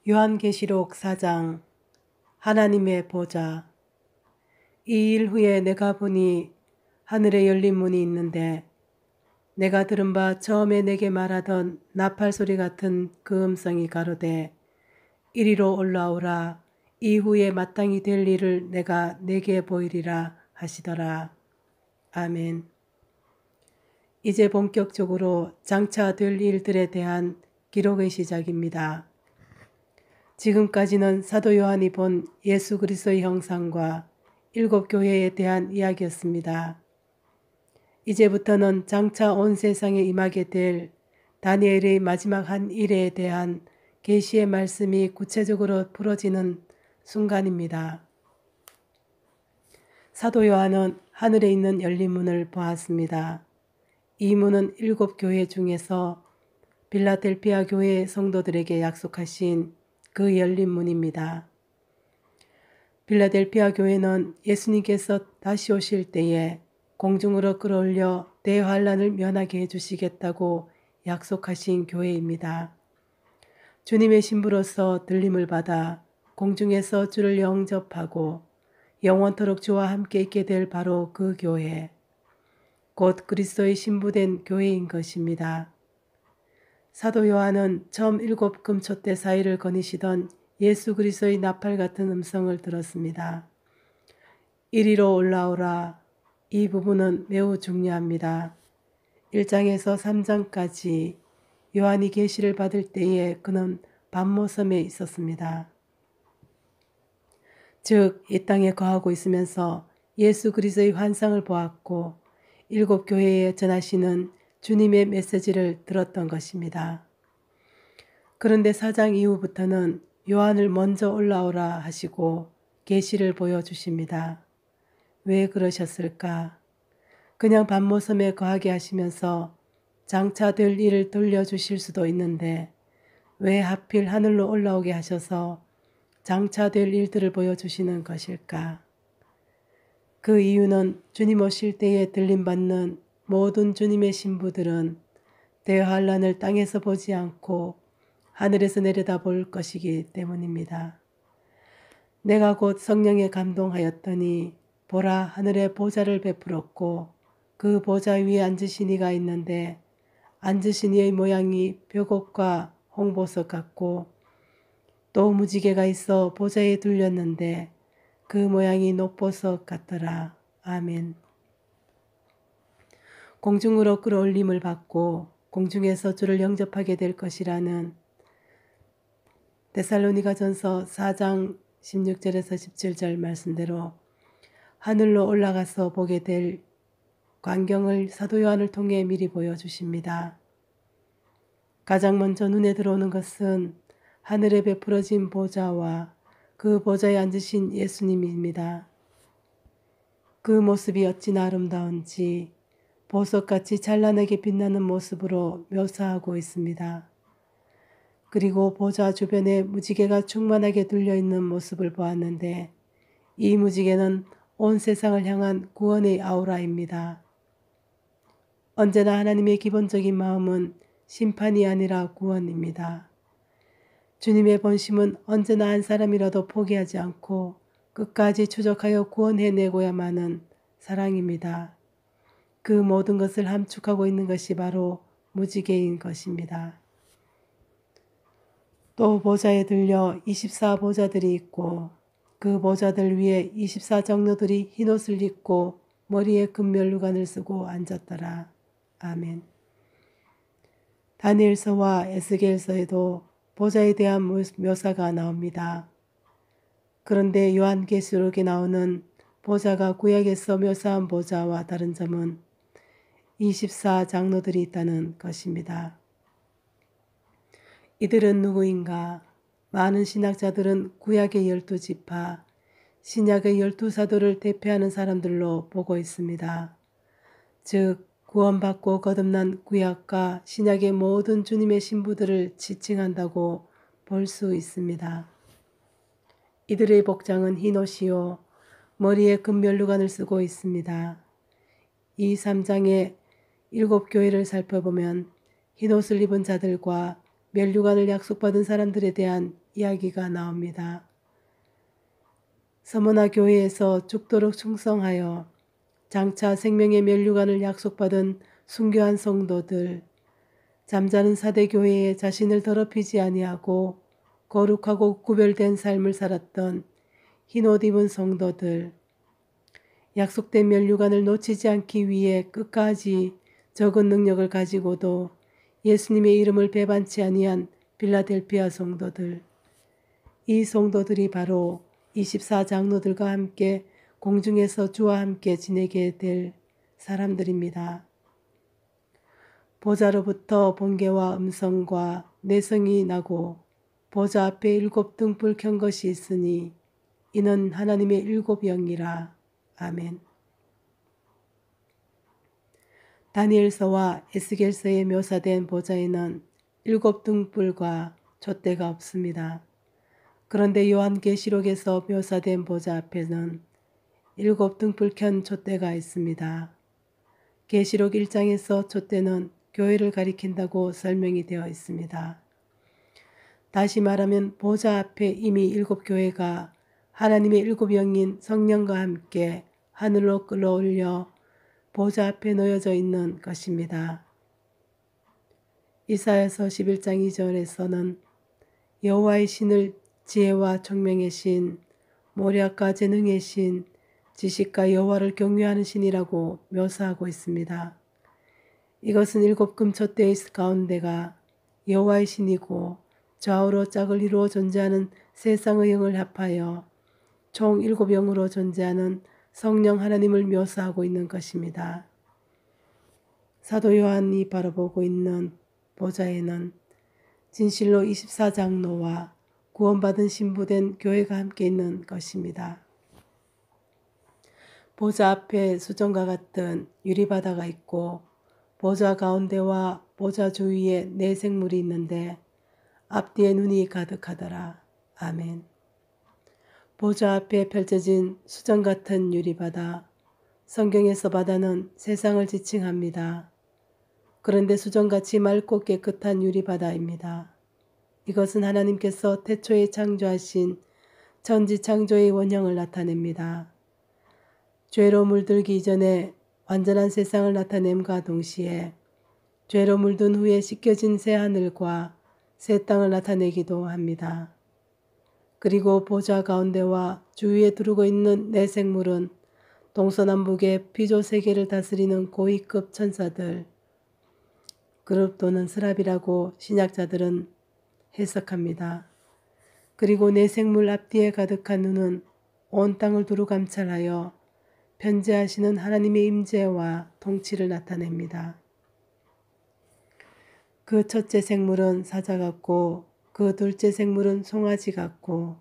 요한계시록 4장. 하나님의 보좌. 이 일 후에 내가 보니 하늘에 열린 문이 있는데 내가 들은 바 처음에 내게 말하던 나팔 소리 같은 그 음성이 가로되 이리로 올라오라. 이후에 마땅히 될 일을 내가 내게 보이리라 하시더라. 아멘. 이제 본격적으로 장차 될 일들에 대한 기록의 시작입니다. 지금까지는 사도 요한이 본 예수 그리스도의 형상과 7 교회에 대한 이야기였습니다. 이제부터는 장차 온 세상에 임하게 될 다니엘의 마지막 한 일에 대한 계시의 말씀이 구체적으로 풀어지는 순간입니다. 사도 요한은 하늘에 있는 열린 문을 보았습니다. 이 문은 7 교회 중에서 빌라델피아 교회의 성도들에게 약속하신 그 열린 문입니다. 빌라델피아 교회는 예수님께서 다시 오실 때에 공중으로 끌어올려 대환란을 면하게 해주시겠다고 약속하신 교회입니다. 주님의 신부로서 들림을 받아 공중에서 주를 영접하고 영원토록 주와 함께 있게 될 바로 그 교회, 곧 그리스도의 신부된 교회인 것입니다. 사도 요한은 처음 7 금초대 사이를 거니시던 예수 그리스도의 나팔 같은 음성을 들었습니다. 이리로 올라오라. 이 부분은 매우 중요합니다. 1장에서 3장까지 요한이 계시를 받을 때에 그는 반모섬에 있었습니다. 즉, 이 땅에 거하고 있으면서 예수 그리스도의 환상을 보았고 7 교회에 전하시는 주님의 메시지를 들었던 것입니다. 그런데 4장 이후부터는 요한을 먼저 올라오라 하시고 계시를 보여주십니다. 왜 그러셨을까? 그냥 반모섬에 거하게 하시면서 장차 될 일을 돌려주실 수도 있는데 왜 하필 하늘로 올라오게 하셔서 장차 될 일들을 보여주시는 것일까? 그 이유는 주님 오실 때에 들림받는 모든 주님의 신부들은 대환란을 땅에서 보지 않고 하늘에서 내려다볼 것이기 때문입니다. 내가 곧 성령에 감동하였더니 보라, 하늘에 보좌를 베풀었고 그 보좌 위에 앉으신 이가 있는데 앉으신 이의 모양이 벽옥과 홍보석 같고 또 무지개가 있어 보좌에 둘렸는데 그 모양이 녹보석 같더라. 아멘. 공중으로 끌어올림을 받고 공중에서 주를 영접하게 될 것이라는 데살로니가전서 4장 16절에서 17절 말씀대로 하늘로 올라가서 보게 될 광경을 사도 요한을 통해 미리 보여주십니다. 가장 먼저 눈에 들어오는 것은 하늘에 베풀어진 보좌와 그 보좌에 앉으신 예수님입니다. 그 모습이 어찌나 아름다운지 보석같이 찬란하게 빛나는 모습으로 묘사하고 있습니다. 그리고 보좌 주변에 무지개가 충만하게 둘려있는 모습을 보았는데 이 무지개는 온 세상을 향한 구원의 아우라입니다. 언제나 하나님의 기본적인 마음은 심판이 아니라 구원입니다. 주님의 본심은 언제나 한 사람이라도 포기하지 않고 끝까지 추적하여 구원해내고야만 하는 사랑입니다. 그 모든 것을 함축하고 있는 것이 바로 무지개인 것입니다. 또 보좌에 들려 24 보좌들이 있고 그 보좌들 위에 24 장로들이 흰옷을 입고 머리에 금면류관을 쓰고 앉았더라. 아멘. 다니엘서와 에스겔서에도 보좌에 대한 묘사가 나옵니다. 그런데 요한계시록에 나오는 보좌가 구약에서 묘사한 보좌와 다른 점은 24 장로들이 있다는 것입니다. 이들은 누구인가? 많은 신학자들은 구약의 12지파, 신약의 12사도를 대표하는 사람들로 보고 있습니다. 즉, 구원받고 거듭난 구약과 신약의 모든 주님의 신부들을 지칭한다고 볼 수 있습니다. 이들의 복장은 흰옷이요 머리에 금면류관을 쓰고 있습니다. 이 3장의 7 교회를 살펴보면 흰옷을 입은 자들과 면류관을 약속받은 사람들에 대한 이야기가 나옵니다. 서머나 교회에서 죽도록 충성하여 장차 생명의 면류관을 약속받은 순교한 성도들, 잠자는 사대교회에 자신을 더럽히지 아니하고 거룩하고 구별된 삶을 살았던 흰옷 입은 성도들, 약속된 면류관을 놓치지 않기 위해 끝까지 적은 능력을 가지고도 예수님의 이름을 배반치 아니한 빌라델피아 성도들, 이 성도들이 바로 24장로들과 함께 공중에서 주와 함께 지내게 될 사람들입니다. 보좌로부터 번개와 음성과 내성이 나고 보좌 앞에 7 등불 켠 것이 있으니 이는 하나님의 7 영이라. 아멘. 다니엘서와 에스겔서에 묘사된 보좌에는 7 등불과 촛대가 없습니다. 그런데 요한계시록에서 묘사된 보좌 앞에는 7 등불 켠 촛대가 있습니다. 계시록 1장에서 촛대는 교회를 가리킨다고 설명이 되어 있습니다. 다시 말하면 보좌 앞에 이미 7 교회가 하나님의 7 영인 성령과 함께 하늘로 끌어올려 보좌 앞에 놓여져 있는 것입니다. 이사야서 11장 2절에서는 여호와의 신을 지혜와 총명의 신, 모략과 재능의 신, 지식과 여호와를 경외하는 신이라고 묘사하고 있습니다. 이것은 7 금촛대의 가운데가 여호와의 신이고 좌우로 짝을 이루어 존재하는 세상의 영을 합하여 총 7 영으로 존재하는 성령 하나님을 묘사하고 있는 것입니다. 사도 요한이 바라보고 있는 보좌에는 진실로 24장로와 구원받은 신부된 교회가 함께 있는 것입니다. 보좌 앞에 수정과 같은 유리바다가 있고 보좌 가운데와 보좌 주위에 4 생물이 있는데 앞뒤에 눈이 가득하더라. 아멘. 보좌 앞에 펼쳐진 수정 같은 유리바다. 성경에서 바다는 세상을 지칭합니다. 그런데 수정같이 맑고 깨끗한 유리바다입니다. 이것은 하나님께서 태초에 창조하신 천지창조의 원형을 나타냅니다. 죄로 물들기 이전에 완전한 세상을 나타냄과 동시에 죄로 물든 후에 씻겨진 새 하늘과 새 땅을 나타내기도 합니다. 그리고 보좌 가운데와 주위에 두르고 있는 4 생물은 동서남북의 피조 세계를 다스리는 고위급 천사들, 그룹 또는 스랍이라고 신약자들은 해석합니다. 그리고 4 생물 앞뒤에 가득한 눈은 온 땅을 두루 감찰하여 편재하시는 하나님의 임재와 통치를 나타냅니다. 그 첫째 생물은 사자 같고 그 둘째 생물은 송아지 같고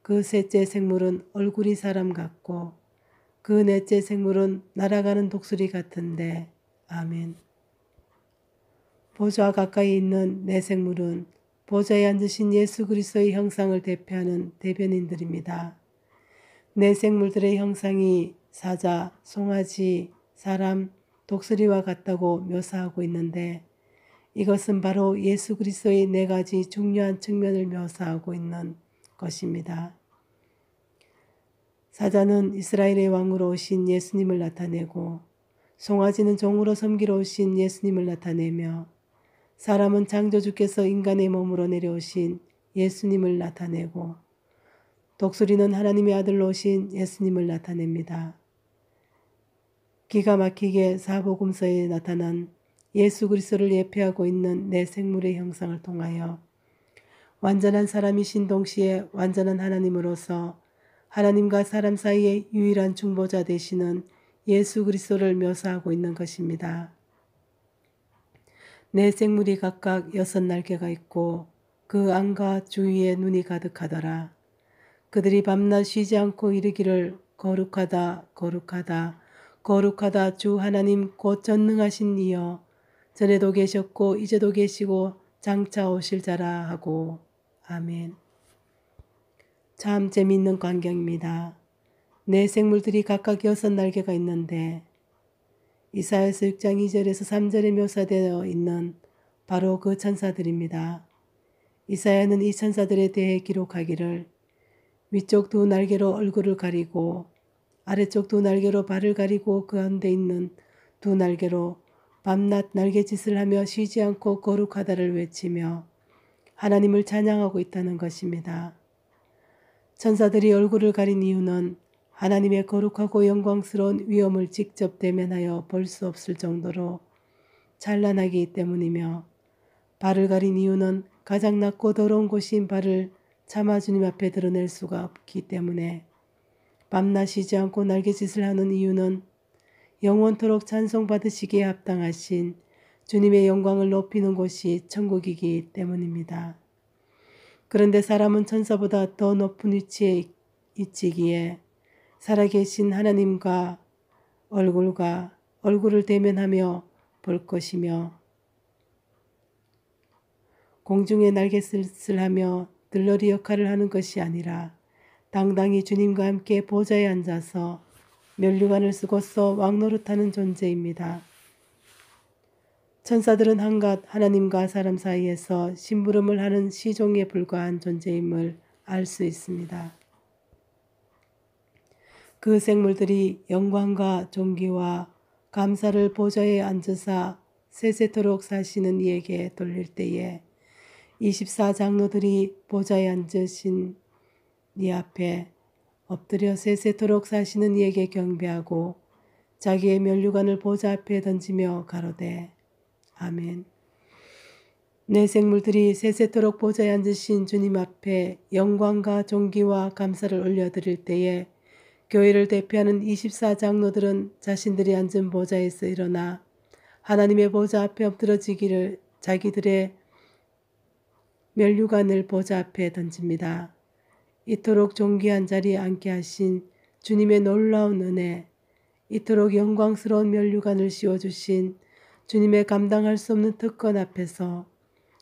그 셋째 생물은 얼굴이 사람 같고 그 넷째 생물은 날아가는 독수리 같은데. 아멘. 보좌 가까이 있는 4 생물은 보좌에 앉으신 예수 그리스도의 형상을 대표하는 대변인들입니다. 4 생물들의 형상이 사자, 송아지, 사람, 독수리와 같다고 묘사하고 있는데 이것은 바로 예수 그리스도의 4가지 중요한 측면을 묘사하고 있는 것입니다. 사자는 이스라엘의 왕으로 오신 예수님을 나타내고 송아지는 종으로 섬기러 오신 예수님을 나타내며 사람은 창조주께서 인간의 몸으로 내려오신 예수님을 나타내고 독수리는 하나님의 아들로 오신 예수님을 나타냅니다. 기가 막히게 사복음서에 나타난 예수 그리스도를 예표하고 있는 4 생물의 형상을 통하여 완전한 사람이신 동시에 완전한 하나님으로서 하나님과 사람 사이의 유일한 중보자 되시는 예수 그리스도를 묘사하고 있는 것입니다. 4 생물이 각각 6 날개가 있고 그 안과 주위에 눈이 가득하더라. 그들이 밤낮 쉬지 않고 이르기를 거룩하다 거룩하다 거룩하다 주 하나님 곧 전능하신 이여 전에도 계셨고 이제도 계시고 장차 오실 자라 하고. 아멘. 참 재미있는 광경입니다. 4 생물들이 각각 6 날개가 있는데 이사야서 6장 2절에서 3절에 묘사되어 있는 바로 그 천사들입니다. 이사야는 이 천사들에 대해 기록하기를 위쪽 두 날개로 얼굴을 가리고 아래쪽 두 날개로 발을 가리고 그 가운데 있는 두 날개로 밤낮 날개짓을 하며 쉬지 않고 거룩하다를 외치며 하나님을 찬양하고 있다는 것입니다. 천사들이 얼굴을 가린 이유는 하나님의 거룩하고 영광스러운 위엄을 직접 대면하여 볼 수 없을 정도로 찬란하기 때문이며, 발을 가린 이유는 가장 낮고 더러운 곳인 발을 차마 주님 앞에 드러낼 수가 없기 때문에, 밤낮 쉬지 않고 날개짓을 하는 이유는 영원토록 찬송받으시기에 합당하신 주님의 영광을 높이는 곳이 천국이기 때문입니다. 그런데 사람은 천사보다 더 높은 위치에 있지기에 살아계신 하나님과 얼굴을 대면하며 볼 것이며, 공중에 날갯짓을 하며 들러리 역할을 하는 것이 아니라 당당히 주님과 함께 보좌에 앉아서 면류관을 쓰고서 왕노릇하는 존재입니다. 천사들은 한갓 하나님과 사람 사이에서 심부름을 하는 시종에 불과한 존재임을 알 수 있습니다. 그 생물들이 영광과 존귀와 감사를 보좌에 앉으사 세세토록 사시는 이에게 돌릴 때에 24장로들이 보좌에 앉으신 이 앞에 엎드려 세세토록 사시는 이에게 경배하고 자기의 면류관을 보좌 앞에 던지며 가로되 아멘. 내 생물들이 세세토록 보좌에 앉으신 주님 앞에 영광과 존귀와 감사를 올려드릴 때에 교회를 대표하는 24장로들은 자신들이 앉은 보좌에서 일어나 하나님의 보좌 앞에 엎드러지기를 자기들의 면류관을 보좌 앞에 던집니다. 이토록 존귀한 자리에 앉게 하신 주님의 놀라운 은혜, 이토록 영광스러운 면류관을 씌워주신 주님의 감당할 수 없는 특권 앞에서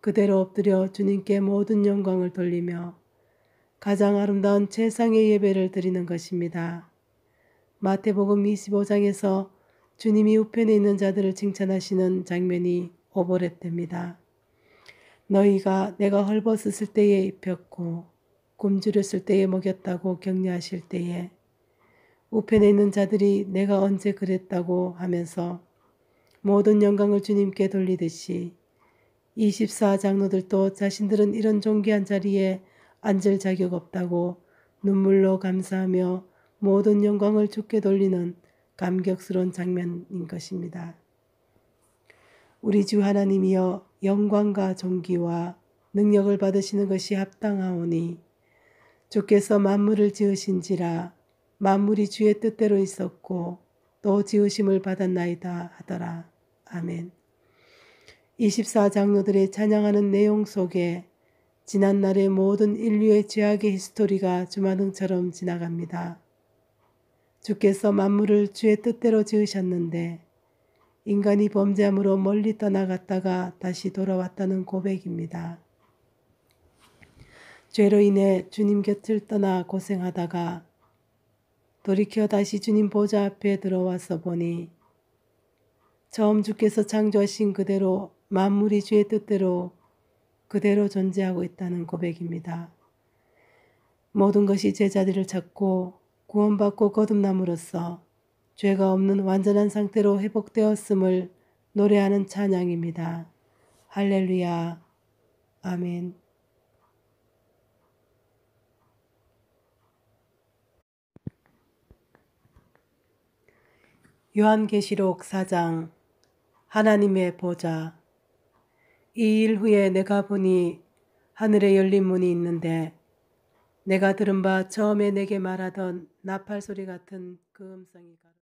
그대로 엎드려 주님께 모든 영광을 돌리며 가장 아름다운 최상의 예배를 드리는 것입니다. 마태복음 25장에서 주님이 우편에 있는 자들을 칭찬하시는 장면이 오버랩됩니다. 너희가 내가 헐벗었을 때에 입혔고 굶주렸을 때에 먹였다고 격려하실 때에 우편에 있는 자들이 내가 언제 그랬다고 하면서 모든 영광을 주님께 돌리듯이 24장로들도 자신들은 이런 존귀한 자리에 앉을 자격 없다고 눈물로 감사하며 모든 영광을 주께 돌리는 감격스러운 장면인 것입니다. 우리 주 하나님이여 영광과 존귀와 능력을 받으시는 것이 합당하오니 주께서 만물을 지으신지라 만물이 주의 뜻대로 있었고 또 지으심을 받았나이다 하더라. 아멘. 24장로들의 찬양하는 내용 속에 지난날의 모든 인류의 죄악의 히스토리가 주마등처럼 지나갑니다. 주께서 만물을 주의 뜻대로 지으셨는데 인간이 범죄함으로 멀리 떠나갔다가 다시 돌아왔다는 고백입니다. 죄로 인해 주님 곁을 떠나 고생하다가 돌이켜 다시 주님 보좌 앞에 들어와서 보니 처음 주께서 창조하신 그대로 만물이 주의 뜻대로 그대로 존재하고 있다는 고백입니다. 모든 것이 제자리를 찾고 구원받고 거듭남으로써 죄가 없는 완전한 상태로 회복되었음을 노래하는 찬양입니다. 할렐루야. 아멘. 요한계시록 4장. 하나님의 보좌. 이 일 후에 내가 보니 하늘에 열린 문이 있는데 내가 들은 바 처음에 내게 말하던 나팔 소리 같은 그 음성이